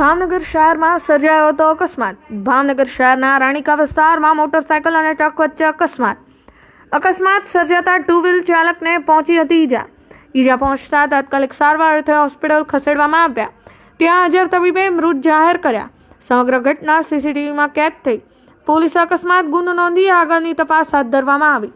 ભાવનગર શહેરમાં સર્જાયો હતો અકસ્માત। ભાવનગર શહેરના રાણીકા વિસ્તારમાં મોટરસાયકલ અને ટ્રક વચ્ચે અકસ્માત સર્જાતા ટુ વ્હીલ ચાલકને પહોંચી હતી ઈજા પહોંચતા તાત્કાલિક સારવાર અર્થે હોસ્પિટલ ખસેડવામાં આવ્યા। ત્યાં હાજર તબીબે મૃત જાહેર કર્યા। સમગ્ર ઘટના સીસીટીવીમાં કેદ થઈ। પોલીસે અકસ્માત ગુનો નોંધી આગળની તપાસ હાથ ધરવામાં આવી।